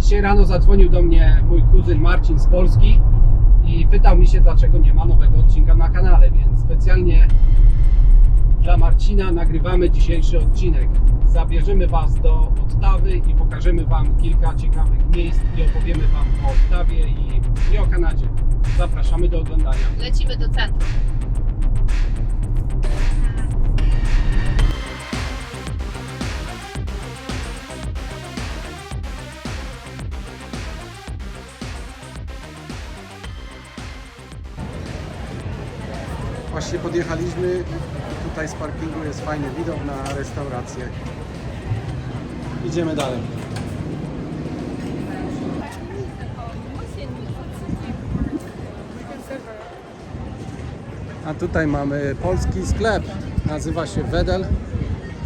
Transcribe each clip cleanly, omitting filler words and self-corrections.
Dzisiaj rano zadzwonił do mnie mój kuzyn Marcin z Polski i pytał mi się, dlaczego nie ma nowego odcinka na kanale, więc specjalnie dla Marcina nagrywamy dzisiejszy odcinek. Zabierzemy Was do Ottawy i pokażemy Wam kilka ciekawych miejsc i opowiemy Wam o Ottawie i o Kanadzie. Zapraszamy do oglądania. Lecimy do centrum. Właśnie podjechaliśmy i tutaj z parkingu jest fajny widok na restaurację. Idziemy dalej. A tutaj mamy polski sklep. Nazywa się Wedel.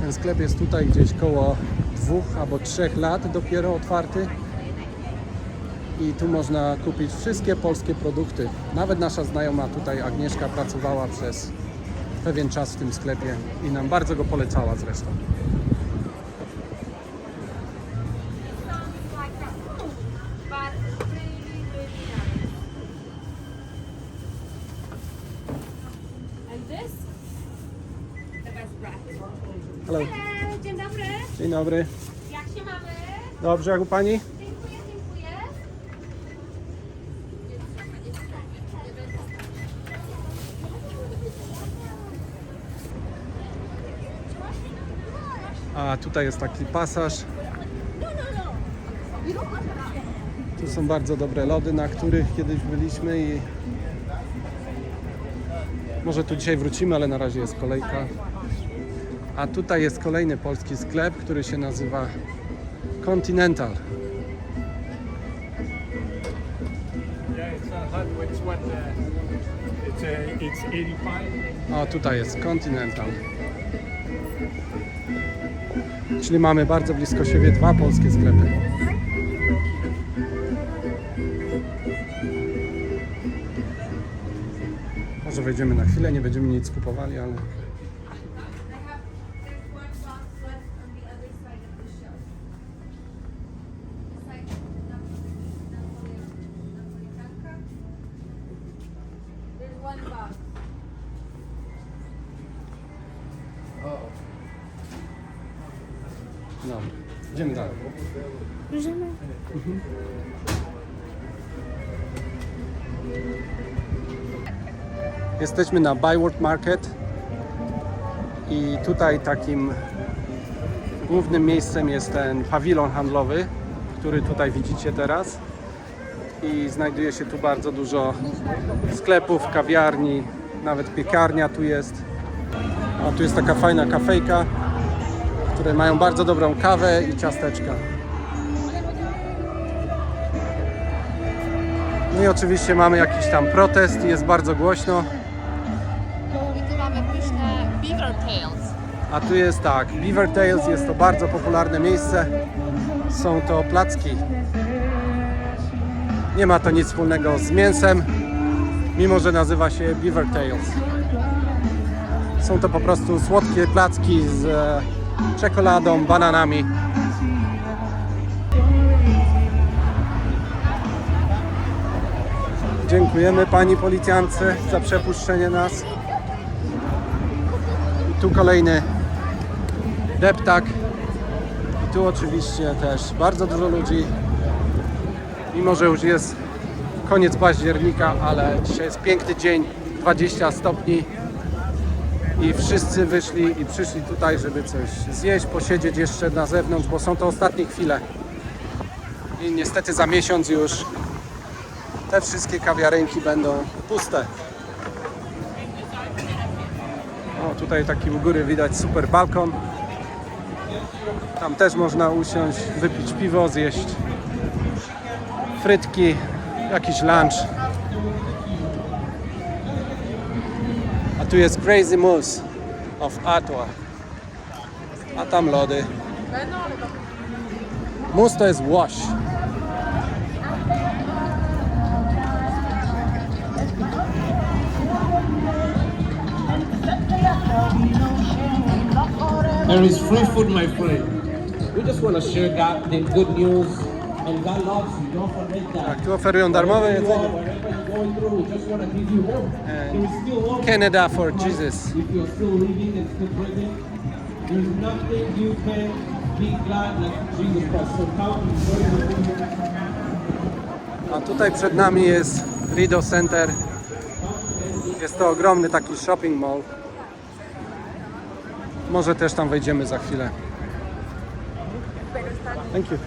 Ten sklep jest tutaj gdzieś koło 2 albo 3 lat dopiero otwarty. I tu można kupić wszystkie polskie produkty. Nawet nasza znajoma tutaj, Agnieszka, pracowała przez pewien czas w tym sklepie i nam bardzo go polecała zresztą. Hello. Dzień dobry. Dzień dobry. Jak się mamy? Dobrze, jak u Pani? Dziękuję, dziękuję. A tutaj jest taki pasaż. Tu są bardzo dobre lody, na których kiedyś byliśmy i może tu dzisiaj wrócimy, ale na razie jest kolejka. A tutaj jest kolejny polski sklep, który się nazywa Continental. O, tutaj jest Continental. Czyli mamy bardzo blisko siebie dwa polskie sklepy. Może wejdziemy na chwilę, nie będziemy nic kupowali, ale... No, idziemy dalej. Jesteśmy na Byward Market i tutaj takim głównym miejscem jest ten pawilon handlowy, który tutaj widzicie teraz. I znajduje się tu bardzo dużo sklepów, kawiarni, nawet piekarnia tu jest. A tu jest taka fajna kafejka, które mają bardzo dobrą kawę i ciasteczka. No i oczywiście mamy jakiś tam protest i jest bardzo głośno. I tu mamy pyszne Beaver Tails. A tu jest tak, Beaver Tails, jest to bardzo popularne miejsce. Są to placki. Nie ma to nic wspólnego z mięsem, mimo że nazywa się Beaver Tails. Są to po prostu słodkie placki z czekoladą, bananami. Dziękujemy pani policjantce za przepuszczenie nas. I tu kolejny deptak. I tu oczywiście też bardzo dużo ludzi. Mimo że już jest koniec października, ale dzisiaj jest piękny dzień, 20 stopni. I wszyscy wyszli i przyszli tutaj, żeby coś zjeść, posiedzieć jeszcze na zewnątrz, bo są to ostatnie chwile. I niestety za miesiąc już te wszystkie kawiarenki będą puste. O, tutaj taki u góry widać super balkon. Tam też można usiąść, wypić piwo, zjeść frytki, jakiś lunch. A tu jest Crazy Moose of Ottawa. A tam lody. Moose to jest łoś. There is free food, my friend. We just want to share that the good news Tak, tu oferują darmowe jedzenie. And Canada for Jesus. A tutaj przed nami jest Rideau Center. Jest to ogromny taki shopping mall. Może też tam wejdziemy za chwilę. Thank you.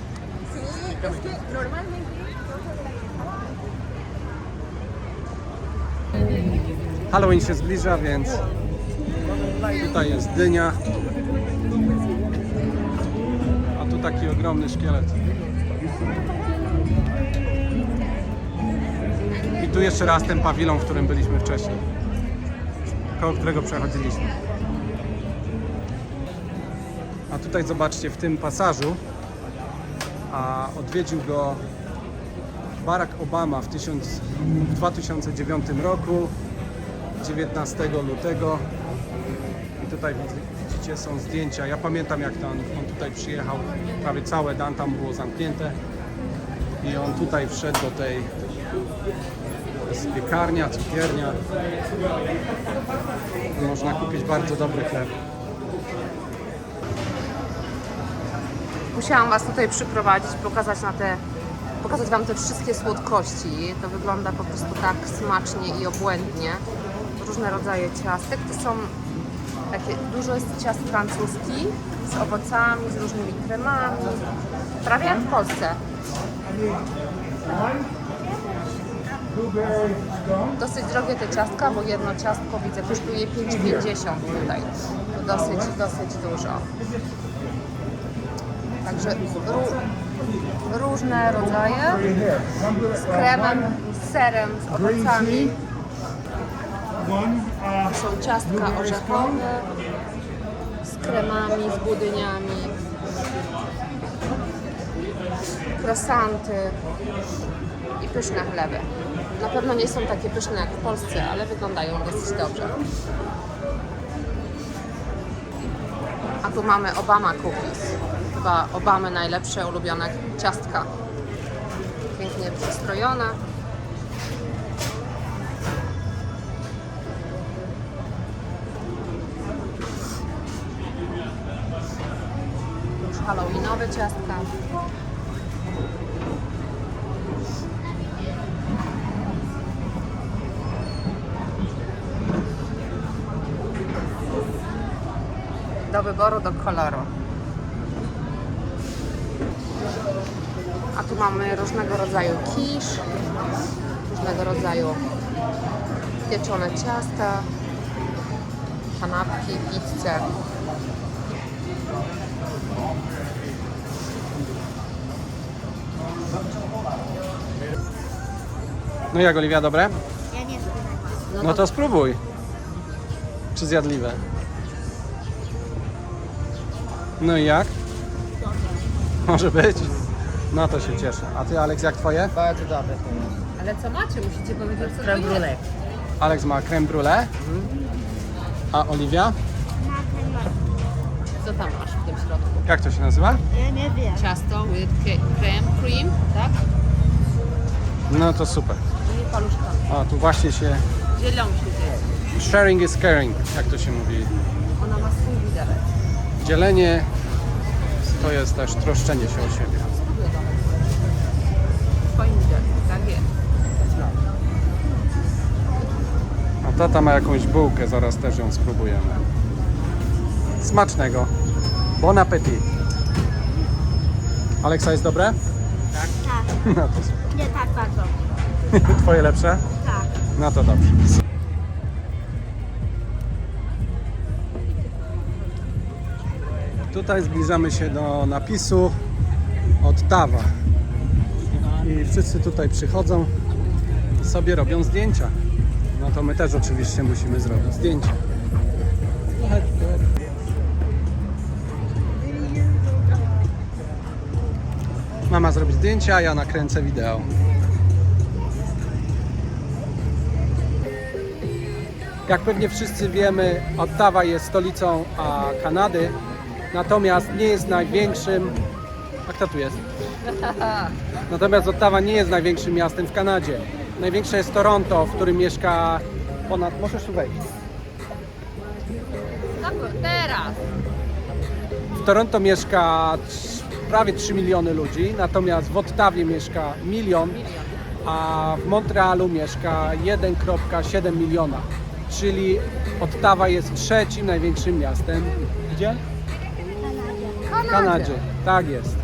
Halloween się zbliża, więc tutaj jest dynia. A tu taki ogromny szkielet. I tu jeszcze raz ten pawilon, w którym byliśmy wcześniej, koło którego przechodziliśmy. A tutaj zobaczcie, w tym pasażu odwiedził go Barack Obama w 2009 roku, 19 lutego. I tutaj widzicie, są zdjęcia. Ja pamiętam, jak on tutaj przyjechał, prawie całe downtown było zamknięte i on tutaj wszedł do tej, to jest piekarnia, cukiernia. Można kupić bardzo dobry chleb. Musiałam Was tutaj przyprowadzić, pokazać Wam te wszystkie słodkości. To wygląda po prostu tak smacznie i obłędnie. Różne rodzaje ciastek. To są takie, dużo jest ciast francuskich z owocami, z różnymi kremami. Prawie jak w Polsce. Dosyć drogie te ciastka, bo jedno ciastko widzę kosztuje 5,50 tutaj. To dosyć dużo. Także różne rodzaje z kremem, z serem, z owocami. Są ciastka orzechowe z kremami, z budyniami, croissanty i pyszne chleby. Na pewno nie są takie pyszne jak w Polsce, ale wyglądają dosyć dobrze. A tu mamy Obama Cookies. Chyba Obamy najlepsze ulubione ciastka. Pięknie przystrojone. Już halloweenowe ciastka. Do wyboru, do koloru. A tu mamy różnego rodzaju kisz, różnego rodzaju pieczone ciasta, kanapki, pizzę. No jak, Oliwia, dobre? Ja nie znam. No to spróbuj. Czy zjadliwe? No i jak? Może być? No to się cieszę. A ty, Aleks, jak twoje? Bardzo dobre. Ale co macie? Musicie powiedzieć, co to Creme jest. brulee. Aleks ma creme brulee. A Oliwia? Co tam masz w tym środku? Jak to się nazywa? Ja nie wiem. Ciasto with cream, tak? No to super. I paluszkami. A tu właśnie się... Dzielą się dzieje. Sharing is caring, jak to się mówi. Ona ma swój widelec. Dzielenie to jest też troszczenie się o siebie. Spróbuję to. Swoim widelcem, tak jest. A tata ma jakąś bułkę, zaraz też ją spróbujemy. Smacznego. Bon appetit. Aleksa, jest dobre? Tak. No to super. Nie tak bardzo. Twoje lepsze? Tak. No to dobrze. Tutaj zbliżamy się do napisu Ottawa. I wszyscy tutaj przychodzą i sobie robią zdjęcia. No to my też oczywiście musimy zrobić zdjęcia. Mama zrobi zdjęcia, a ja nakręcę wideo. Jak pewnie wszyscy wiemy, Ottawa jest stolicą Kanady, natomiast nie jest największym. A kto tu jest? Natomiast Ottawa nie jest największym miastem w Kanadzie. Największe jest Toronto, w którym mieszka ponad... Możesz tu wejść. Teraz! W Toronto mieszka prawie 3 miliony ludzi, natomiast w Ottawie mieszka milion, a w Montrealu mieszka 1,7 miliona. Czyli Ottawa jest trzecim największym miastem. Gdzie? W Kanadzie. Tak jest.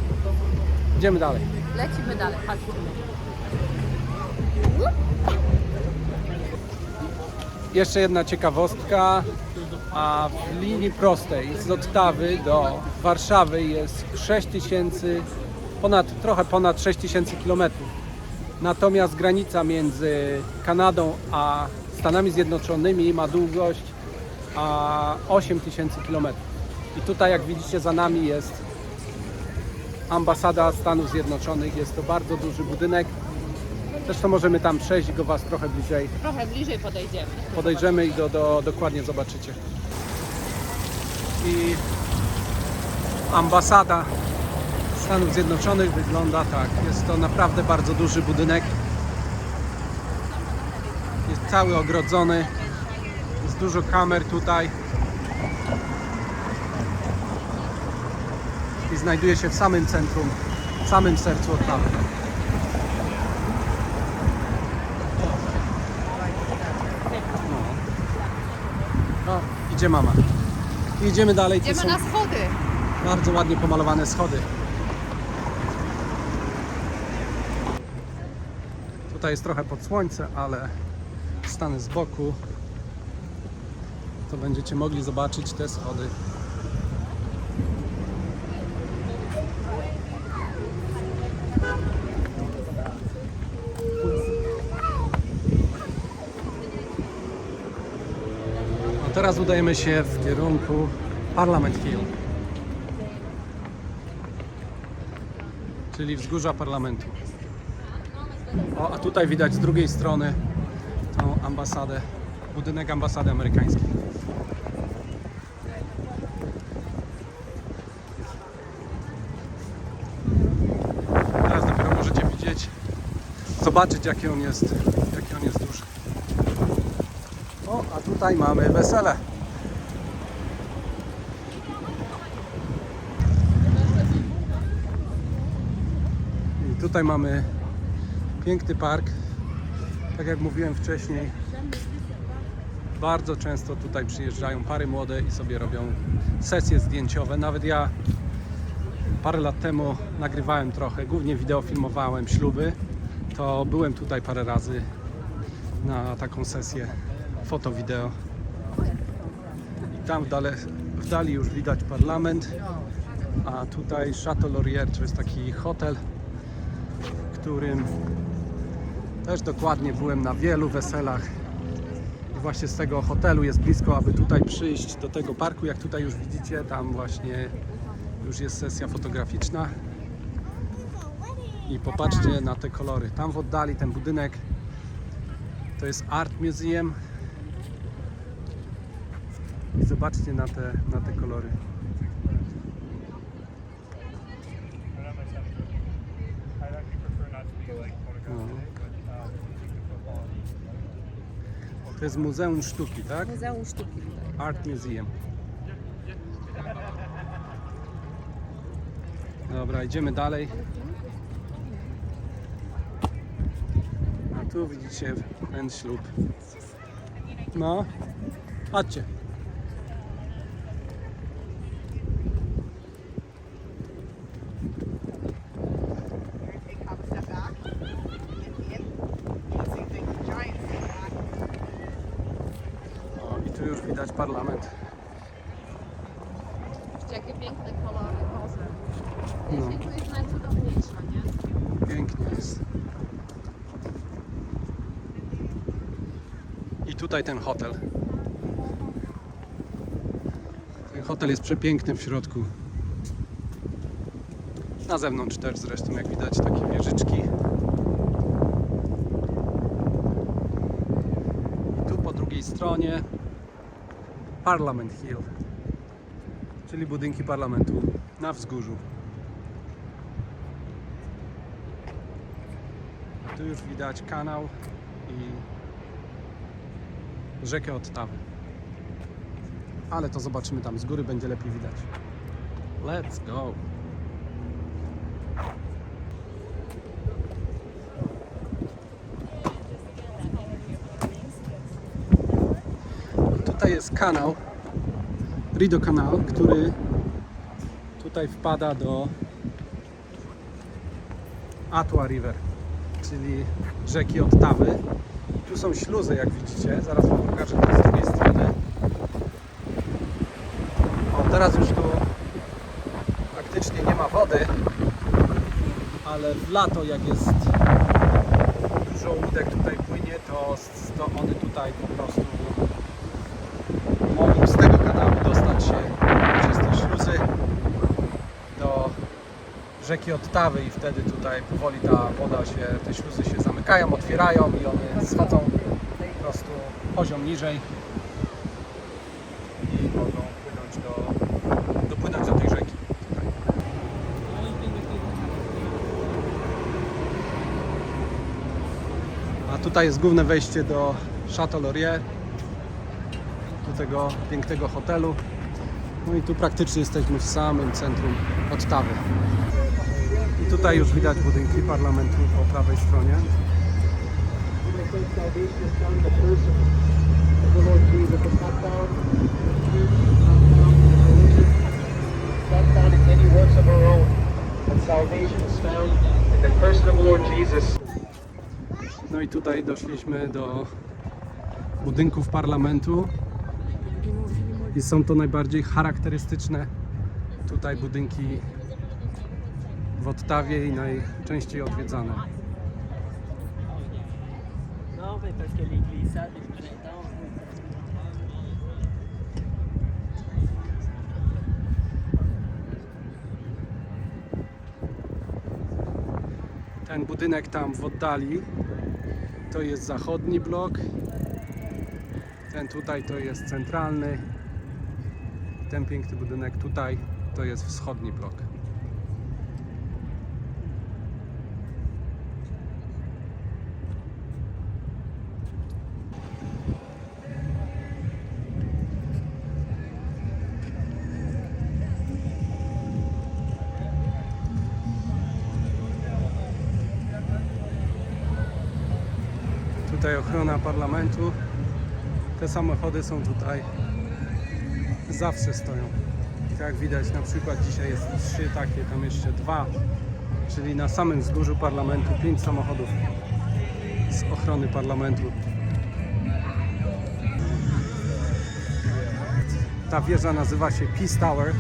Idziemy dalej. Lecimy dalej, chodźmy. Jeszcze jedna ciekawostka, a w linii prostej z Ottawy do Warszawy jest 6000, trochę ponad 6000 km. Natomiast granica między Kanadą a Stanami Zjednoczonymi ma długość 8000 km. I tutaj, jak widzicie, za nami jest ambasada Stanów Zjednoczonych. Jest to bardzo duży budynek. Zresztą możemy tam przejść i go Was trochę bliżej Trochę bliżej podejdziemy i dokładnie zobaczycie. I ambasada Stanów Zjednoczonych wygląda tak. Jest to naprawdę bardzo duży budynek. Jest cały ogrodzony. Jest dużo kamer tutaj. I znajduje się w samym centrum, w samym sercu Ottawy. No, idzie mama. I idziemy dalej. To Idziemy są na schody. bardzo ładnie pomalowane schody. Tutaj jest trochę pod słońce, ale stanę z boku. To będziecie mogli zobaczyć te schody. A teraz udajemy się w kierunku Parliament Hill, czyli wzgórza parlamentu. O, a tutaj widać z drugiej strony tą ambasadę, budynek ambasady amerykańskiej. Teraz dopiero możecie widzieć, zobaczyć jaki on jest duży. O, a tutaj mamy wesele. I tutaj mamy piękny park. Tak jak mówiłem wcześniej, bardzo często tutaj przyjeżdżają pary młode i sobie robią sesje zdjęciowe. Nawet ja parę lat temu nagrywałem trochę, głównie wideo filmowałem śluby. To byłem tutaj parę razy na taką sesję foto-wideo. I tam w dali już widać parlament, a tutaj Chateau Laurier, to jest taki hotel, w którym też dokładnie byłem na wielu weselach. I właśnie z tego hotelu jest blisko, aby tutaj przyjść do tego parku. Jak tutaj już widzicie, tam właśnie już jest sesja fotograficzna. I popatrzcie na te kolory. Tam w oddali ten budynek to jest Art Museum. I zobaczcie na te kolory. No. To jest Muzeum Sztuki, tak? Muzeum Sztuki tutaj. Art Museum. Dobra, idziemy dalej. A tu widzicie ten ślub. No, chodźcie. O, i tu już widać parlament. Zobaczcie, jakie piękne kolory, Boże. No. Tu jest najcudowniejsza, nie? Pięknie jest. I tutaj ten hotel. Ten hotel jest przepiękny w środku. Na zewnątrz też zresztą, jak widać, takie wieżyczki. I tu po drugiej stronie Parliament Hill, czyli budynki parlamentu na wzgórzu. Tu już widać kanał i rzekę Ottawę. Ale to zobaczymy tam z góry, będzie lepiej widać. Let's go! Tutaj jest kanał, Rideau Canal, który tutaj wpada do Atwa River, czyli rzeki Ottawy. Tu są śluzy, jak widzicie, zaraz wam pokażę to z drugiej strony. O, teraz już tu praktycznie nie ma wody, ale w lato, jak jest dużo łódek tutaj płynie, to one tutaj po prostu mogą z tego kanału dostać się przez te śluzy do rzeki Ottawy i wtedy tutaj powoli ta woda się, te śluzy się zamykają, otwierają i one schodzą po prostu poziom niżej i mogą dopłynąć do tej rzeki. Tutaj. A tutaj jest główne wejście do Chateau Laurier, do tego pięknego hotelu. No i tu praktycznie jesteśmy w samym centrum Ottawy. I tutaj już widać budynki parlamentu po prawej stronie. No i tutaj doszliśmy do budynków parlamentu i są to najbardziej charakterystyczne tutaj budynki w Ottawie i najczęściej odwiedzane. Non, mais parce que les glissades du printemps, Ten budynek tam w oddali to jest zachodni blok, ten tutaj to jest centralny, ten piękny budynek tutaj to jest wschodni blok. Tutaj ochrona parlamentu. Te samochody są tutaj, zawsze stoją. I tak jak widać, na przykład dzisiaj jest 3 takie, tam jeszcze 2, czyli na samym wzgórzu parlamentu 5 samochodów z ochrony parlamentu. Ta wieża nazywa się Peace Tower,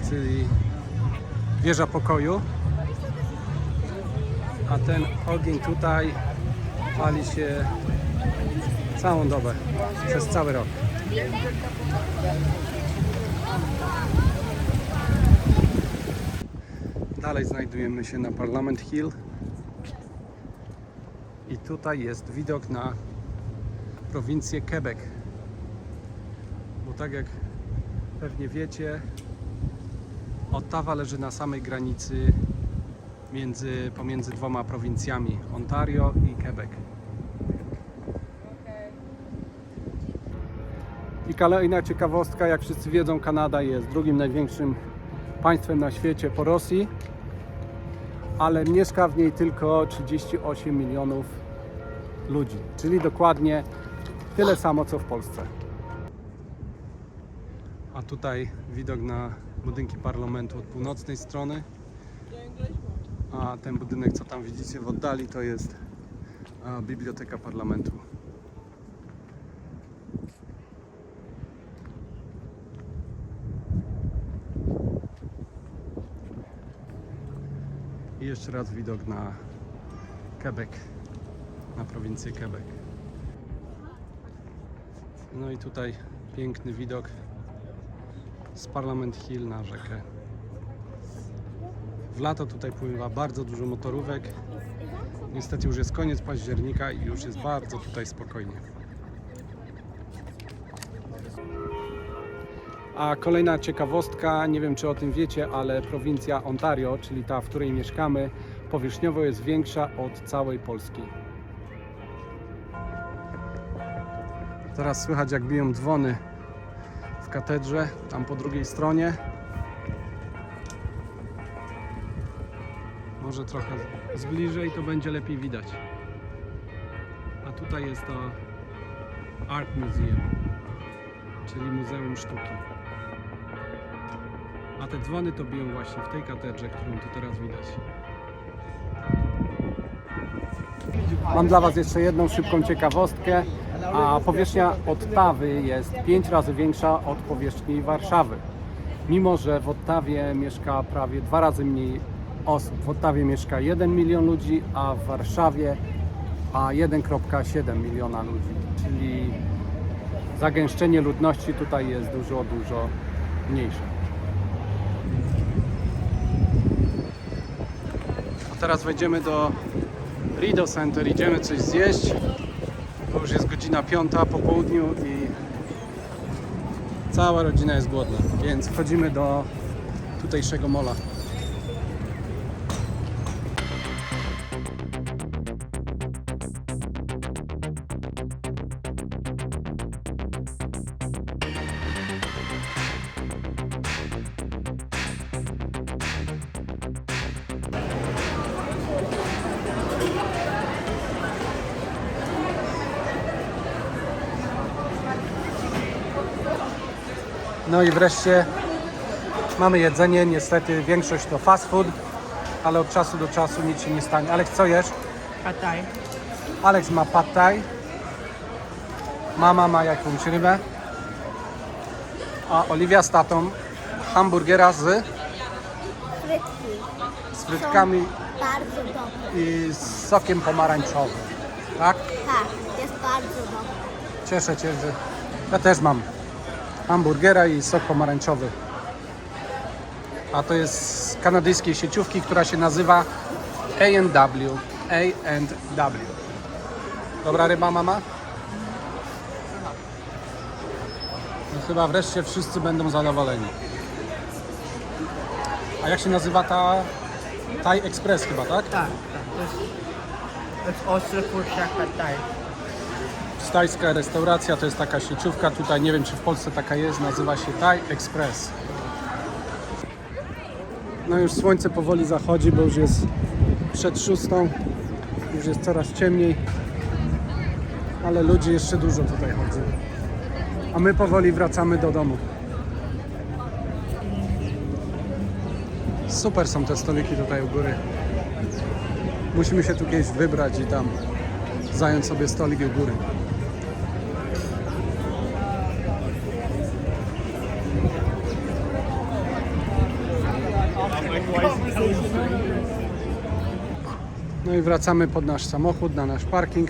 czyli wieża pokoju. A ten ogień tutaj pali się całą dobę, przez cały rok. Dalej znajdujemy się na Parliament Hill i tutaj jest widok na prowincję Quebec. Bo tak jak pewnie wiecie, Ottawa leży na samej granicy pomiędzy 2 prowincjami, Ontario i Quebec. I kolejna ciekawostka, jak wszyscy wiedzą, Kanada jest drugim największym państwem na świecie po Rosji, ale mieszka w niej tylko 38 milionów ludzi, czyli dokładnie tyle samo co w Polsce. A tutaj widok na budynki parlamentu od północnej strony. A ten budynek, co tam widzicie w oddali, to jest Biblioteka Parlamentu. I jeszcze raz widok na Quebec, na prowincję Quebec. No i tutaj piękny widok z Parliament Hill na rzekę. W lato tutaj pływa bardzo dużo motorówek. Niestety już jest koniec października i już jest bardzo tutaj spokojnie. A kolejna ciekawostka, nie wiem czy o tym wiecie, ale prowincja Ontario, czyli ta, w której mieszkamy, powierzchniowo jest większa od całej Polski. Teraz słychać, jak biją dzwony w katedrze, tam po drugiej stronie. Może trochę zbliżej, to będzie lepiej widać. A tutaj jest to Art Museum, czyli Muzeum Sztuki. A te dzwony to biją właśnie w tej katedrze, którą tu teraz widać. Mam dla Was jeszcze jedną szybką ciekawostkę, a powierzchnia Ottawy jest 5 razy większa od powierzchni Warszawy. Mimo że w Ottawie mieszka prawie 2 razy mniej osób. W Ottawie mieszka 1 milion ludzi, a w Warszawie 1,7 miliona ludzi. Czyli zagęszczenie ludności tutaj jest dużo mniejsze. A teraz wejdziemy do Rideau Center, idziemy coś zjeść. To już jest godzina 5 po południu i cała rodzina jest głodna, więc wchodzimy do tutejszego mola. No i wreszcie mamy jedzenie. Niestety większość to fast food, ale od czasu do czasu nic się nie stanie. Aleks, co jesz? Pad Thai. Aleks ma pad thai. Mama ma jakąś rybę. A Oliwia z tatą hamburgera z frytkami Bardzo dobre. i z sokiem pomarańczowym. Tak? Tak, jest bardzo dobre. Cieszę się, że ja też mam hamburgera i sok pomarańczowy. A to jest z kanadyjskiej sieciówki, która się nazywa A&W. A&W. Dobra ryba, mama? No chyba wreszcie wszyscy będą zadowoleni. A jak się nazywa ta Thai Express chyba, tak? Tak. To jest Oyster Food Shack Pad Thai. Tajska restauracja, to jest taka sieciówka. Tutaj nie wiem, czy w Polsce taka jest, nazywa się Thai Express. No już słońce powoli zachodzi, bo już jest przed 6. Już jest coraz ciemniej. Ale ludzi jeszcze dużo tutaj chodzi. A my powoli wracamy do domu. Super są te stoliki tutaj u góry. Musimy się tu kiedyś wybrać i tam zająć sobie stolik u góry. No i wracamy pod nasz samochód, na nasz parking.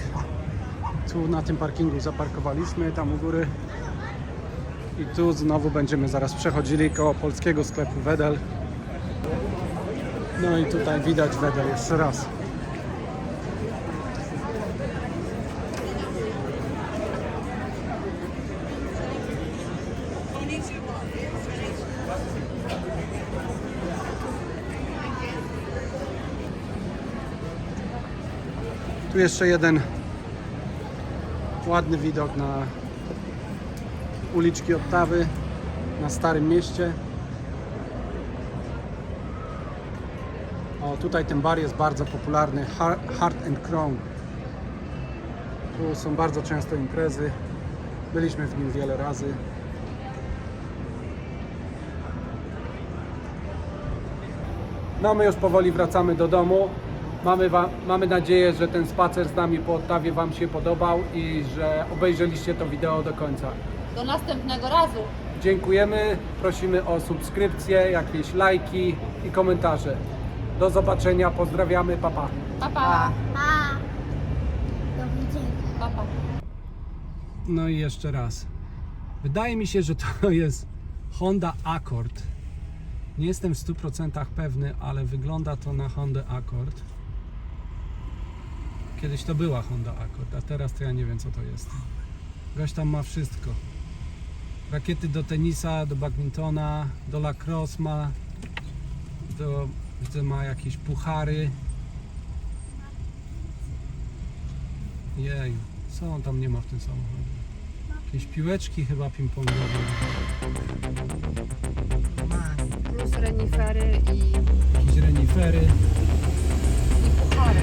Tu na tym parkingu zaparkowaliśmy, tam u góry. I tu znowu będziemy zaraz przechodzili koło polskiego sklepu Wedel. No i tutaj widać Wedel jeszcze raz. Tu jeszcze jeden ładny widok na uliczki Ottawy, na Starym Mieście. O, tutaj ten bar jest bardzo popularny, Heart and Crown. Tu są bardzo często imprezy, byliśmy w nim wiele razy. No my już powoli wracamy do domu. Mamy nadzieję, że ten spacer z nami po Ottawie Wam się podobał i że obejrzeliście to wideo do końca. Do następnego razu. Dziękujemy, prosimy o subskrypcje, jakieś lajki i komentarze. Do zobaczenia, pozdrawiamy, pa pa. Pa, pa. Pa! Do widzenia. Pa, pa. No i jeszcze raz. Wydaje mi się, że to jest Honda Accord. Nie jestem w 100% pewny, ale wygląda to na Honda Accord. Kiedyś to była Honda Accord, a teraz to ja nie wiem, co to jest. Gość tam ma wszystko. Rakiety do tenisa, do badmintona, do lacrosse ma, widzę, ma jakieś puchary. Jej, co on tam nie ma w tym samochodzie? Jakieś piłeczki chyba ping-pongowe. Plus renifery i Jakieś renifery. puchary.